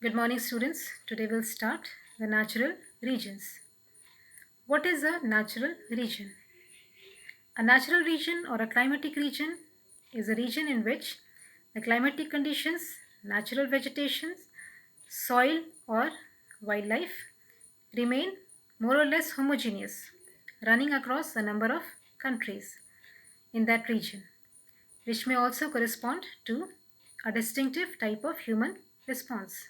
Good morning, students. Today we'll start the natural regions. What is a natural region? A natural region or a climatic region is a region in which the climatic conditions, natural vegetation, soil, or wildlife remain more or less homogeneous, running across a number of countries in that region, which may also correspond to a distinctive type of human response.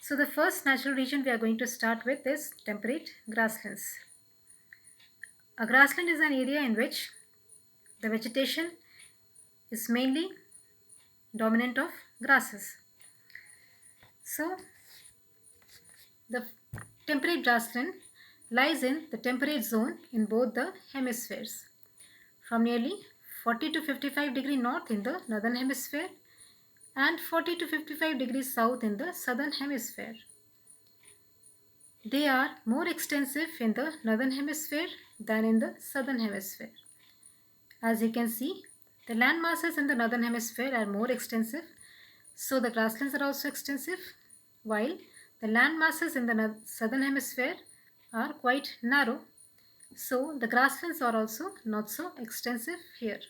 So the first natural region we are going to start with is temperate grasslands. A grassland is an area in which the vegetation is mainly dominant of grasses. So the temperate grassland lies in the temperate zone in both the hemispheres, from nearly 40 to 55 degree north in the northern hemisphere and 40 to 55 degrees south in the southern hemisphere. They are more extensive in the northern hemisphere than in the southern hemisphere. As you can see, the land masses in the northern hemisphere are more extensive, so the grasslands are also extensive, while the land masses in the southern hemisphere are quite narrow, so the grasslands are also not so extensive here.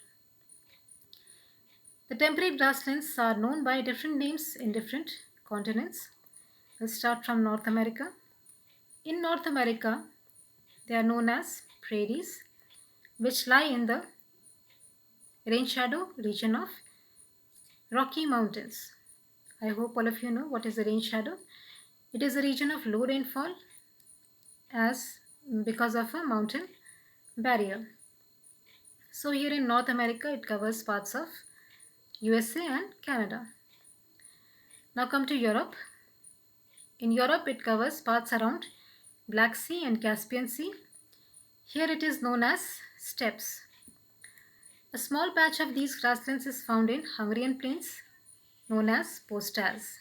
The temperate grasslands are known by different names in different continents. We'll start from North America. In North America, they are known as prairies, which lie in the rain shadow region of Rocky Mountains. I hope all of you know what is the rain shadow. It is a region of low rainfall as because of a mountain barrier. So here in North America it covers parts of USA and Canada. Now come to Europe. In Europe it covers parts around Black Sea and Caspian Sea. Here it is known as steppes. A small patch of these grasslands is found in Hungarian plains known as postas.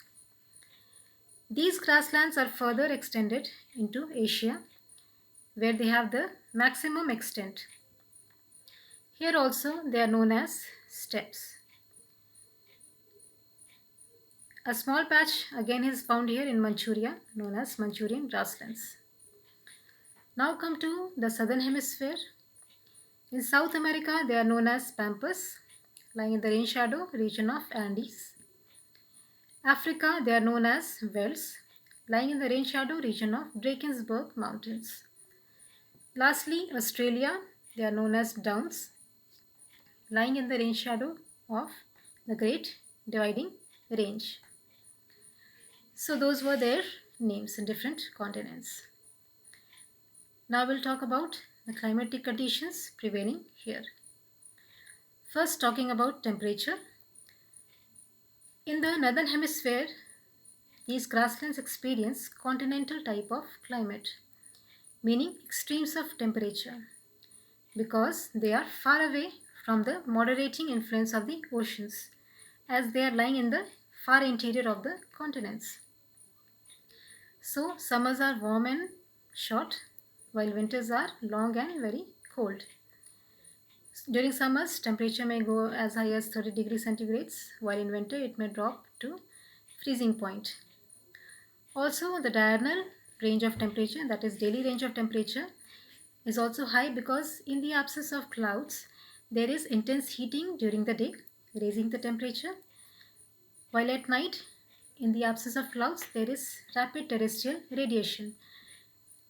These grasslands are further extended into Asia, where they have the maximum extent. Here also they are known as steppes. A small patch again is found here in Manchuria, known as Manchurian grasslands. Now come to the southern hemisphere. In South America they are known as pampas, lying in the rain shadow region of Andes. Africa they are known as velds, lying in the rain shadow region of Drakensberg Mountains. Lastly, Australia, they are known as downs, lying in the rain shadow of the Great Dividing Range. So those were their names in different continents. Now we'll talk about the climatic conditions prevailing here. First, talking about temperature. In the northern hemisphere, these grasslands experience continental type of climate, meaning extremes of temperature, because they are far away from the moderating influence of the oceans, as they are lying in the far interior of the continents. So summers are warm and short, while winters are long and very cold. During summers, temperature may go as high as 30 degrees centigrades, while in winter it may drop to freezing point. Also, the diurnal range of temperature, that is daily range of temperature, is also high because in the absence of clouds, there is intense heating during the day, raising the temperature, while at night, in the absence of clouds, there is rapid terrestrial radiation,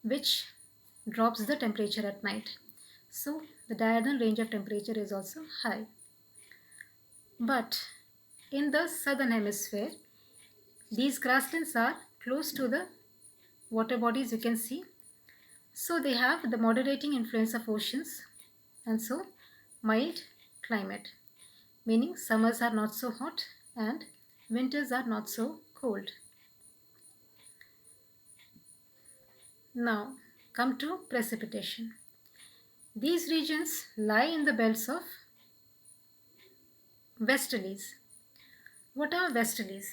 which drops the temperature at night. So, the diurnal range of temperature is also high. But in the southern hemisphere, these grasslands are close to the water bodies you can see. So, they have the moderating influence of oceans and so mild climate, meaning summers are not so hot and winters are not so cold. Now, come to precipitation. These regions lie in the belts of westerlies. What are westerlies?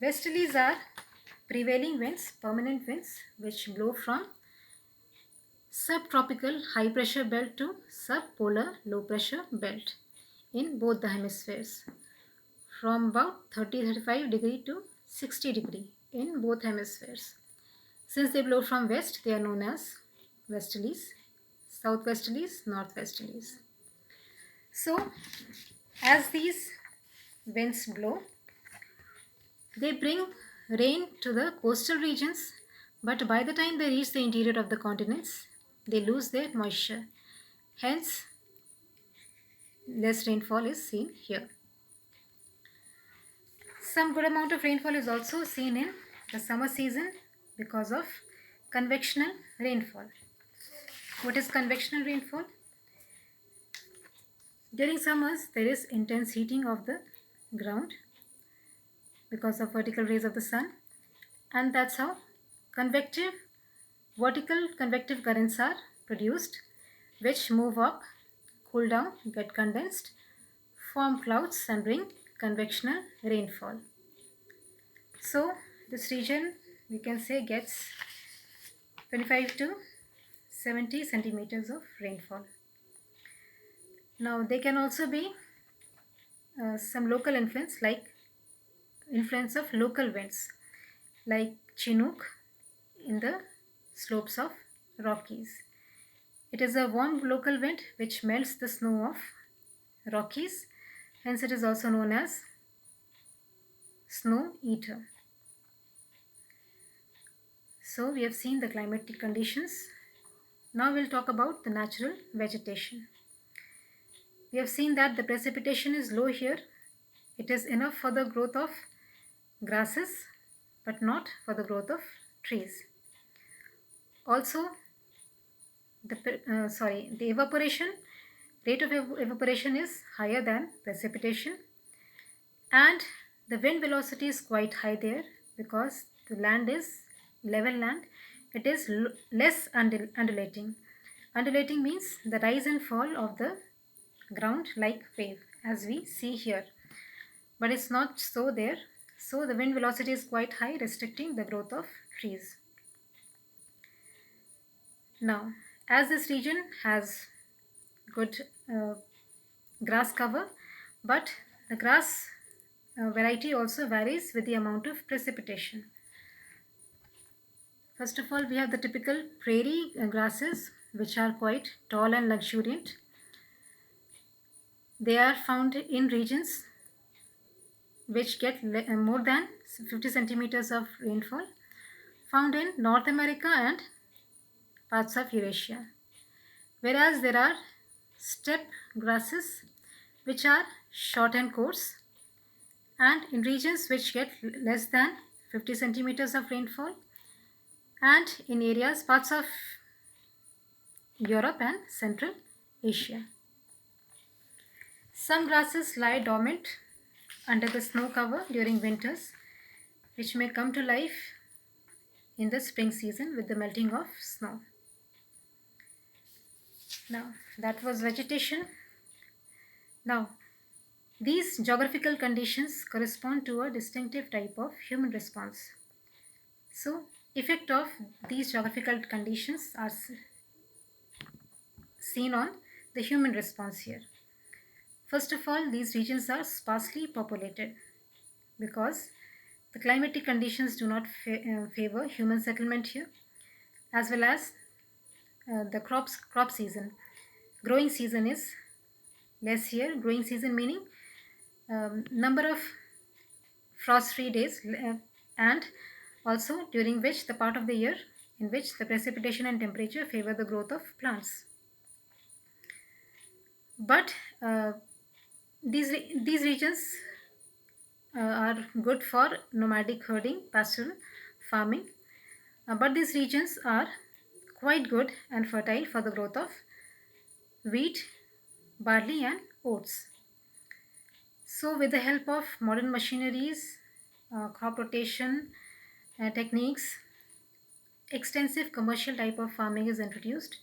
Westerlies are prevailing winds, permanent winds, which blow from subtropical high pressure belt to subpolar low pressure belt in both the hemispheres, from about 30-35 degree to 60 degree in both hemispheres. Since they blow from west, they are known as westerlies, southwesterlies, northwesterlies. So, as these winds blow, they bring rain to the coastal regions, but by the time they reach the interior of the continents, they lose their moisture. Hence, less rainfall is seen here. Some good amount of rainfall is also seen in the summer season because of convectional rainfall. What is convectional rainfall? During summers, there is intense heating of the ground because of vertical rays of the sun, and that's how vertical convective currents are produced, which move up, cool down, get condensed, form clouds, and bring convectional rainfall. So, this region we can say gets 25 to 70 centimeters of rainfall. Now, they can also be some local influence, like influence of local winds, like Chinook in the slopes of Rockies. It is a warm local wind which melts the snow of Rockies, hence it is also known as snow eater. So we have seen the climatic conditions. Now we'll talk about the natural vegetation. We have seen that the precipitation is low here. It is enough for the growth of grasses, but not for the growth of trees. Also, the evaporation rate of evaporation is higher than precipitation, and the wind velocity is quite high there because the land is level land. It is less undulating. Undulating means the rise and fall of the ground like wave, as we see here, but it's not so there. So the wind velocity is quite high, restricting the growth of trees. Now, as this region has good grass cover, but the grass variety also varies with the amount of precipitation. First of all, we have the typical prairie grasses, which are quite tall and luxuriant. They are found in regions which get more than 50 centimeters of rainfall, found in North America and parts of Eurasia. Whereas there are steppe grasses which are short and coarse, and in regions which get less than 50 centimeters of rainfall, and in parts of Europe and Central Asia. Some grasses lie dormant under the snow cover during winters, which may come to life in the spring season with the melting of snow. Now, that was vegetation. Now, these geographical conditions correspond to a distinctive type of human response. So, effect of these geographical conditions are seen on the human response here. First of all, these regions are sparsely populated because the climatic conditions do not favor human settlement here, as well as the crop season. Growing season is less here. Growing season meaning number of frost-free days, and also during which the part of the year in which the precipitation and temperature favor the growth of plants. But these regions are good for nomadic herding, pastoral farming, but these regions are quite good and fertile for the growth of wheat, barley and oats. So with the help of modern machineries, crop rotation techniques, extensive commercial type of farming is introduced,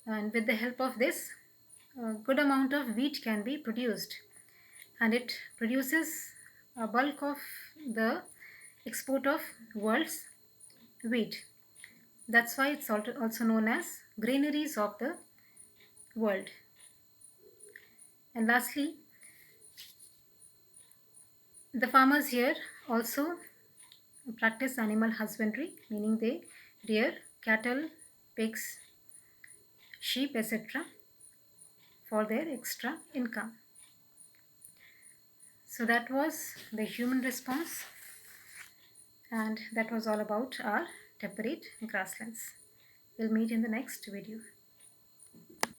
and with the help of this, a good amount of wheat can be produced, and it produces a bulk of the export of world's wheat. That's why it's also known as granaries of the world. And lastly, the farmers here also practice animal husbandry, meaning they rear cattle, pigs, sheep, etc. for their extra income. So that was the human response, and that was all about our temperate grasslands. We'll meet in the next video.